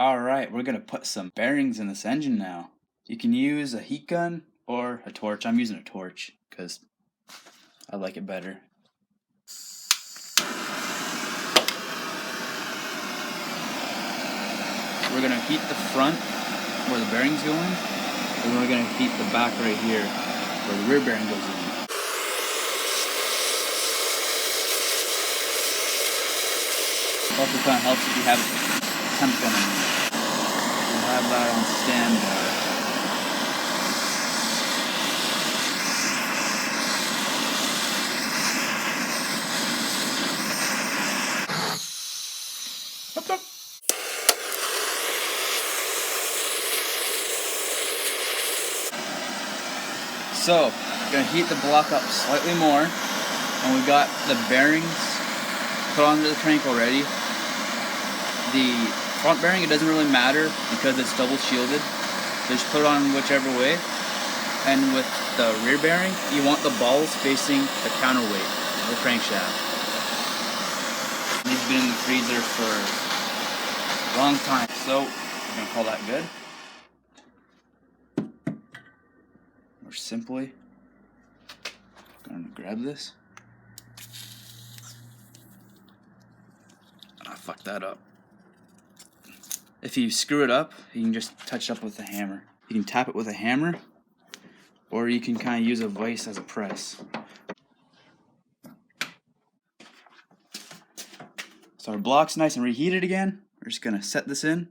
Alright, we're gonna put some bearings in this engine now. You can use a heat gun or a torch. I'm using a torch because I like it better. We're gonna heat the front where the bearings go in, and we're gonna heat the back right here where the rear bearing goes in. Also kind of helps if you have a temp gun in there. We'll have that on standby. So, we're gonna heat the block up slightly more, and we got the bearings put onto the crank already. The front bearing, it doesn't really matter because it's double shielded. Just put it on whichever way. And with the rear bearing, you want the balls facing the counterweight, the crankshaft. These have been in the freezer for a long time, so we're gonna call that good. We're simply gonna grab this. I fucked that up. If you screw it up, you can just touch it up with a hammer. You can tap it with a hammer, or you can kind of use a vise as a press. So our block's nice and reheated again. We're just gonna set this in.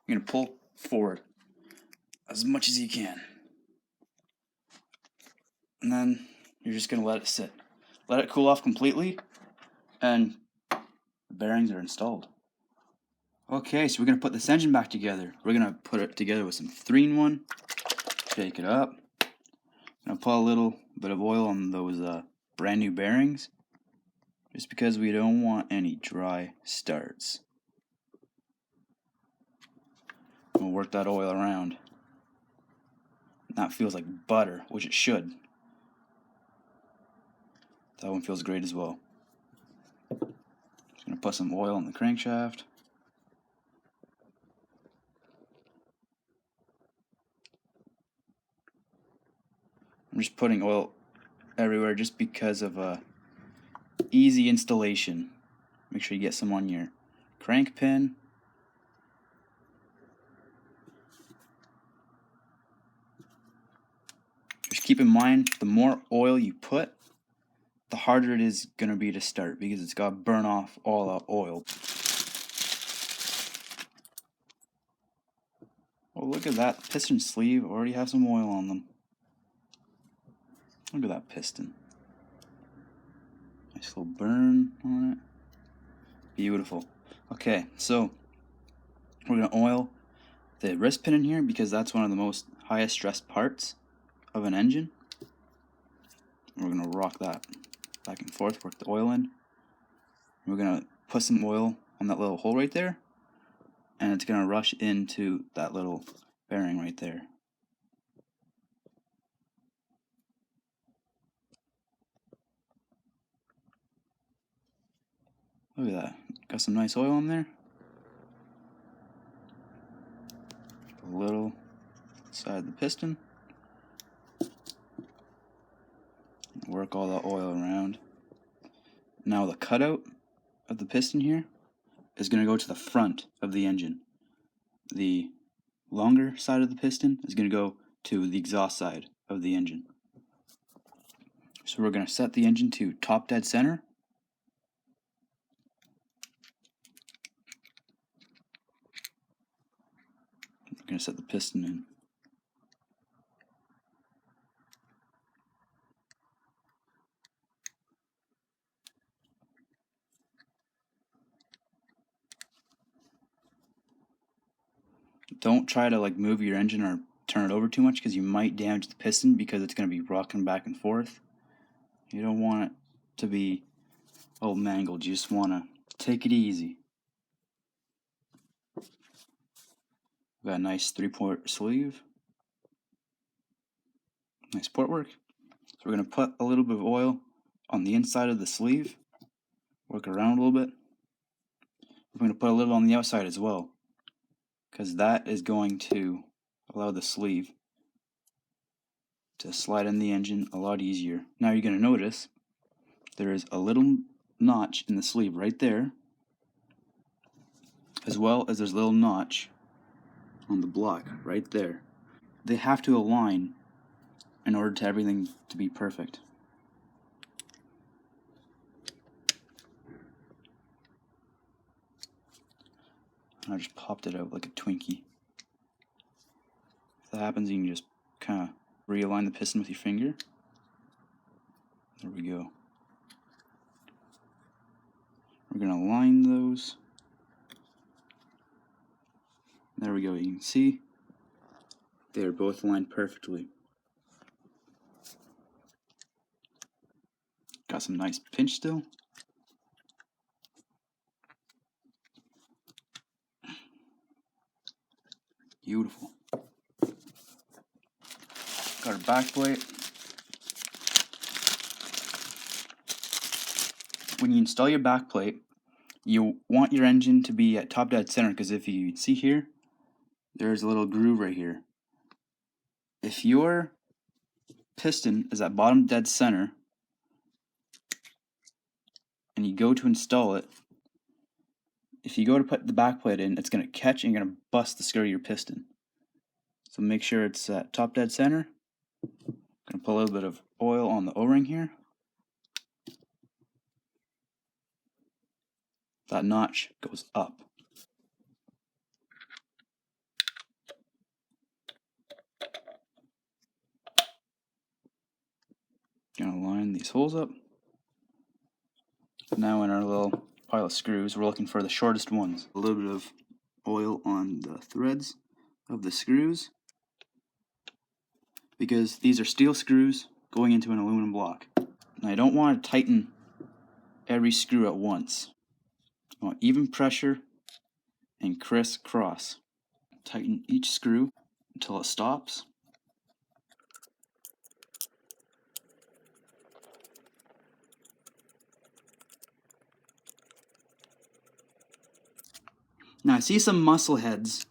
You're gonna pull forward as much as you can. And then you're just gonna let it sit. Let it cool off completely, and the bearings are installed. Okay, so we're gonna put this engine back together. We're gonna put it together with some 3-in-1. Shake it up. Gonna put a little bit of oil on those brand new bearings, just because we don't want any dry starts. We'll work that oil around. And that feels like butter, which it should. That one feels great as well. Just gonna put some oil on the crankshaft. I'm just putting oil everywhere just because of easy installation. Make sure you get some on your crank pin. Just keep in mind, the more oil you put, the harder it is going to be to start, because it's got to burn off all that oil. Oh, look at that piston sleeve, already have some oil on them. Look at that piston. Nice little burn on it. Beautiful. Okay, so we're going to oil the wrist pin in here because that's one of the most highest stressed parts of an engine. We're going to rock that back and forth, work the oil in. We're going to put some oil on that little hole right there, and it's going to rush into that little bearing right there. Look at that. Got some nice oil in there. A little side of the piston. Work all the oil around. Now the cutout of the piston here is going to go to the front of the engine. The longer side of the piston is going to go to the exhaust side of the engine. So we're going to set the engine to top dead center. We're going to set the piston in. Don't try to move your engine or turn it over too much, because you might damage the piston because it's going to be rocking back and forth. You don't want it to be all mangled. You just want to take it easy. Got a nice 3-port sleeve. Nice port work. So we're going to put a little bit of oil on the inside of the sleeve. Work around a little bit. We're going to put a little on the outside as well. because that is going to allow the sleeve to slide in the engine a lot easier. Now you're going to notice there is a little notch in the sleeve right there, as well as there's a little notch on the block right there. They have to align in order to everything to be perfect. I just popped it out like a Twinkie. If that happens, you can just kind of realign the piston with your finger. There we go. We're going to align those. There we go. You can see they are both aligned perfectly. Got some nice pinch still. Beautiful. Got our back plate. When you install your back plate, you want your engine to be at top dead center, because if you see here, there's a little groove right here. If your piston is at bottom dead center and you go to install it, if you go to put the back plate in, it's going to catch and you're going to bust the skirt of your piston. So make sure it's at top dead center. Going to put a little bit of oil on the O-ring here. That notch goes up. Going to line these holes up. Now in our little pile of screws, we're looking for the shortest ones. A little bit of oil on the threads of the screws, because these are steel screws going into an aluminum block. And I don't want to tighten every screw at once. I want even pressure and crisscross. Tighten each screw until it stops. Now I see some muscle heads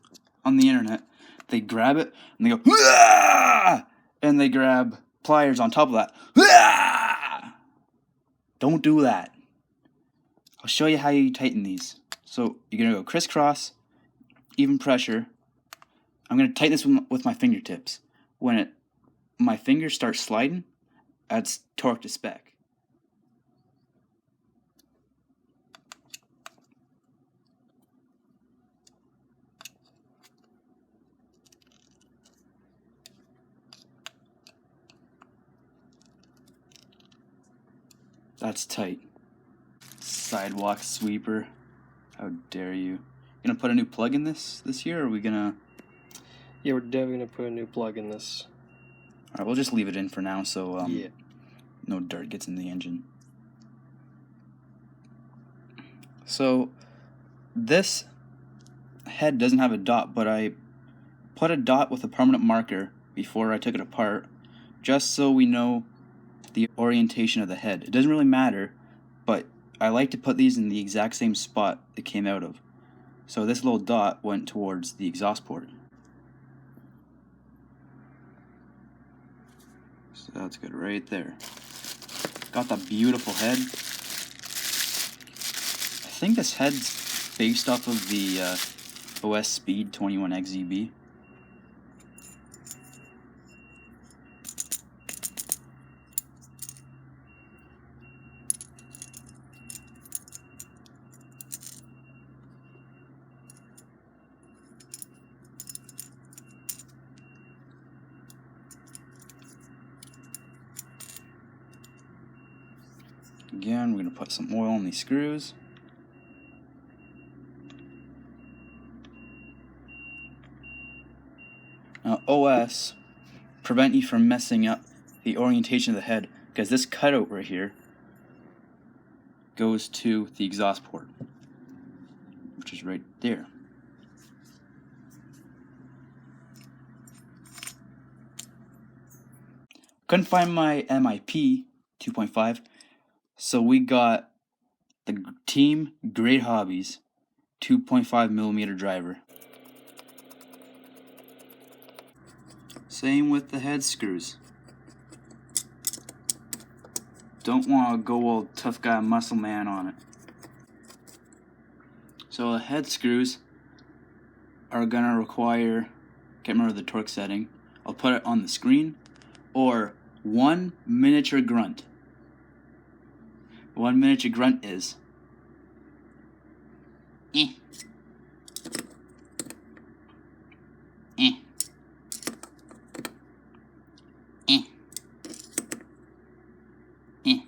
on the internet. They grab it and they go, "Aah!" And they grab pliers on top of that. "Aah!" Don't do that. I'll show you how you tighten these. So you're gonna go crisscross, even pressure. I'm gonna tighten this with my fingertips. When my fingers start sliding, that's torque to spec. That's tight. Sidewalk sweeper. How dare you? Gonna put a new plug in this year, or are we gonna... Yeah, we're definitely gonna put a new plug in this. Alright, we'll just leave it in for now so yeah. No dirt gets in the engine. So this head doesn't have a dot, but I put a dot with a permanent marker before I took it apart, just so we know the orientation of the head. It doesn't really matter, but I like to put these in the exact same spot it came out of. So this little dot went towards the exhaust port. So that's good right there. Got that beautiful head. I think this head's based off of the OS Speed 21XEB. Again, we're going to put some oil on these screws. Now, OS prevent you from messing up the orientation of the head, because this cutout right here goes to the exhaust port, which is right there. Couldn't find my MIP 2.5, so we got the Team Great Hobbies 2.5mm driver. Same with the head screws. Don't want to go all tough guy muscle man on it. So the head screws are gonna require, can't remember the torque setting, I'll put it on the screen, or 1 miniature grunt. 1 miniature grunt is eh. Eh. Eh. Eh.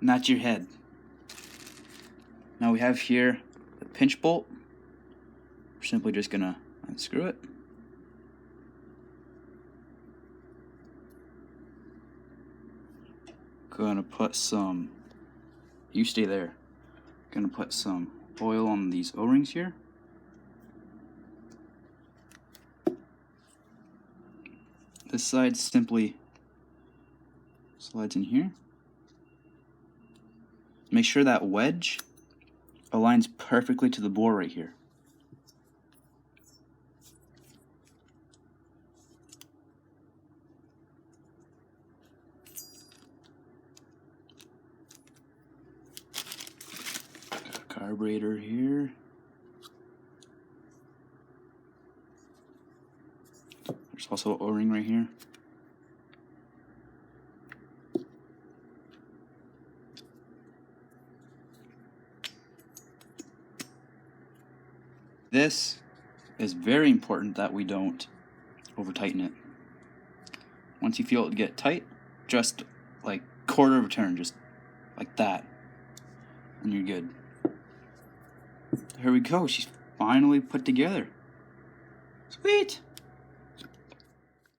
And that's your head. Now we have here the pinch bolt. We're simply just gonna unscrew it. Gonna put some, you stay there. Gonna put some oil on these O-rings here. This side simply slides in here. Make sure that wedge aligns perfectly to the bore right here. Got a carburetor here. There's also an O-ring right here. This is very important that we don't over tighten it. Once you feel it get tight, just like quarter of a turn, just like that, and you're good. Here we go, she's finally put together. Sweet!